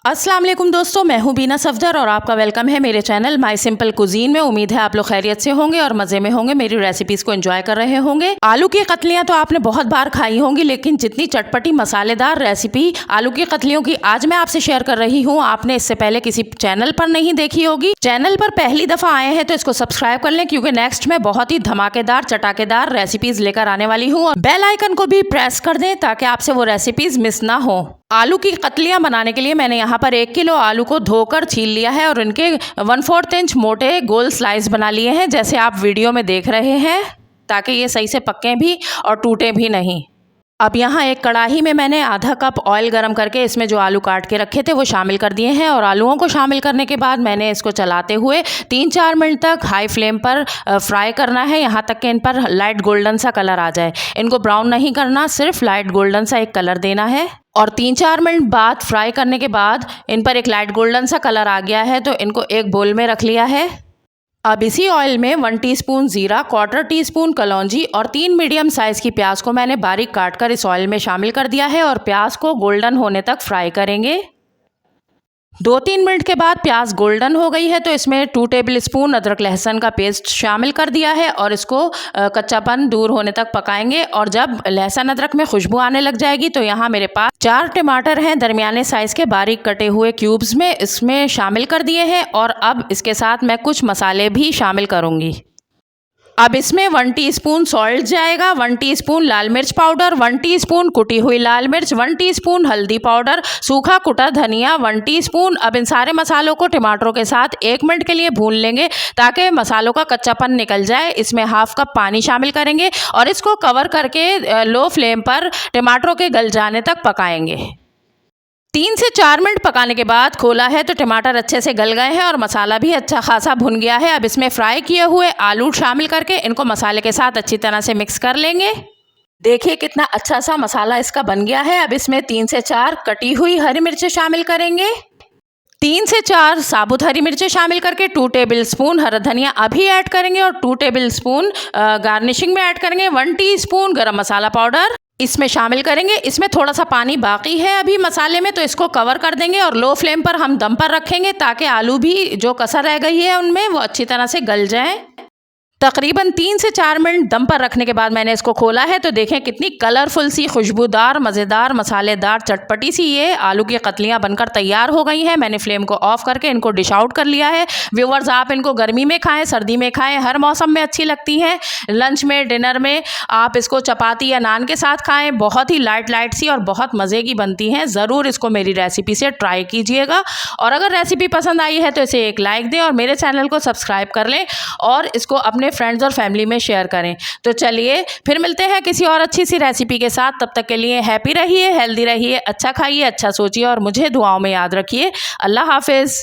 अस्सलाम वालेकुम दोस्तों, मैं हूं बीना सफदर और आपका वेलकम है मेरे चैनल माय सिंपल कुजीन में। उम्मीद है आप लोग खैरियत से होंगे और मज़े में होंगे, मेरी रेसिपीज़ को एंजॉय कर रहे होंगे। आलू की कतलियां तो आपने बहुत बार खाई होंगी, लेकिन जितनी चटपटी मसालेदार रेसिपी आलू की कतलियों की आज मैं आपसे शेयर कर रही हूँ, आपने इससे पहले किसी चैनल पर नहीं देखी होगी। चैनल पर पहली दफ़ा आए हैं तो इसको सब्सक्राइब कर लें, क्योंकि नेक्स्ट में बहुत ही धमाकेदार चटाकेदार रेसिपीज़ लेकर आने वाली हूँ। और बेल आइकन को भी प्रेस कर दें ताकि आपसे वो रेसिपीज़ मिस ना हो। आलू की कतलियां बनाने के लिए मैंने यहाँ पर 1 किलो आलू को धोकर छील लिया है और इनके 1/4 इंच मोटे गोल स्लाइस बना लिए हैं, जैसे आप वीडियो में देख रहे हैं, ताकि ये सही से पकें भी और टूटे भी नहीं। अब यहाँ एक कढ़ाई में मैंने आधा कप ऑयल गरम करके इसमें जो आलू काट के रखे थे वो शामिल कर दिए हैं। और आलूओं को शामिल करने के बाद मैंने इसको चलाते हुए 3-4 मिनट तक हाई फ्लेम पर फ्राई करना है, यहाँ तक कि इन पर लाइट गोल्डन सा कलर आ जाए। इनको ब्राउन नहीं करना, सिर्फ लाइट गोल्डन सा एक कलर देना है। और 3-4 मिनट बाद फ्राई करने के बाद इन पर एक लाइट गोल्डन सा कलर आ गया है, तो इनको एक बोल में रख लिया है। अब इसी ऑयल में 1 टीस्पून जीरा, 1/4 टीस्पून कलौंजी और 3 मीडियम साइज़ की प्याज को मैंने बारीक काट कर इस ऑयल में शामिल कर दिया है और प्याज को गोल्डन होने तक फ्राई करेंगे। 2-3 मिनट के बाद प्याज गोल्डन हो गई है, तो इसमें 2 टेबल स्पून अदरक लहसुन का पेस्ट शामिल कर दिया है और इसको कच्चापन दूर होने तक पकाएंगे। और जब लहसुन अदरक में खुशबू आने लग जाएगी तो यहाँ मेरे पास 4 टमाटर हैं, दरमियाने साइज़ के बारीक कटे हुए क्यूब्स में इसमें शामिल कर दिए हैं। और अब इसके साथ मैं कुछ मसाले भी शामिल करूँगी। अब इसमें 1 टीस्पून सॉल्ट जाएगा, 1 टीस्पून लाल मिर्च पाउडर, 1 टीस्पून कुटी हुई लाल मिर्च, 1 टीस्पून हल्दी पाउडर, सूखा कुटा धनिया 1 टीस्पून। अब इन सारे मसालों को टमाटरों के साथ 1 मिनट के लिए भून लेंगे ताकि मसालों का कच्चापन निकल जाए। इसमें हाफ कप पानी शामिल करेंगे और इसको कवर करके लो फ्लेम पर टमाटरों के गल जाने तक पकाएंगे। 3 से 4 मिनट पकाने के बाद खोला है तो टमाटर अच्छे से गल गए हैं और मसाला भी अच्छा खासा भुन गया है। अब इसमें फ्राई किए हुए आलू शामिल करके इनको मसाले के साथ अच्छी तरह से मिक्स कर लेंगे। देखिए कितना अच्छा सा मसाला इसका बन गया है। अब इसमें 3 से 4 कटी हुई हरी मिर्चें शामिल करेंगे। 3 से 4 साबुत हरी मिर्चें शामिल करके 2 टेबल स्पून हरा धनिया अभी ऐड करेंगे और 2 टेबल स्पून गार्निशिंग में ऐड करेंगे। 1 टीस्पून गरम मसाला पाउडर इसमें शामिल करेंगे। इसमें थोड़ा सा पानी बाकी है अभी मसाले में, तो इसको कवर कर देंगे और लो फ्लेम पर हम दम पर रखेंगे ताकि आलू भी जो कसर रह गई है उनमें वो अच्छी तरह से गल जाएं। तकरीबन 3 से 4 मिनट दम पर रखने के बाद मैंने इसको खोला है, तो देखें कितनी कलरफुल सी, खुशबूदार, मज़ेदार, मसालेदार, चटपटी सी ये आलू की कतलियाँ बनकर तैयार हो गई हैं। मैंने फ्लेम को ऑफ करके इनको डिश आउट कर लिया है। व्यूअर्स, आप इनको गर्मी में खाएं, सर्दी में खाएं, हर मौसम में अच्छी लगती हैं। लंच में, डिनर में आप इसको चपाती या नान के साथ खाएँ, बहुत ही लाइट सी और बहुत मज़े की बनती हैं। ज़रूर इसको मेरी रेसिपी से ट्राई कीजिएगा और अगर रेसिपी पसंद आई है तो इसे एक लाइक दें और मेरे चैनल को सब्सक्राइब कर लें और इसको अपने फ्रेंड्स और फैमिली में शेयर करें। तो चलिए फिर मिलते हैं किसी और अच्छी सी रेसिपी के साथ। तब तक के लिए हैप्पी रहिए, हेल्दी रहिए, अच्छा खाइए, अच्छा सोचिए और मुझे दुआओं में याद रखिए। अल्लाह हाफिज़।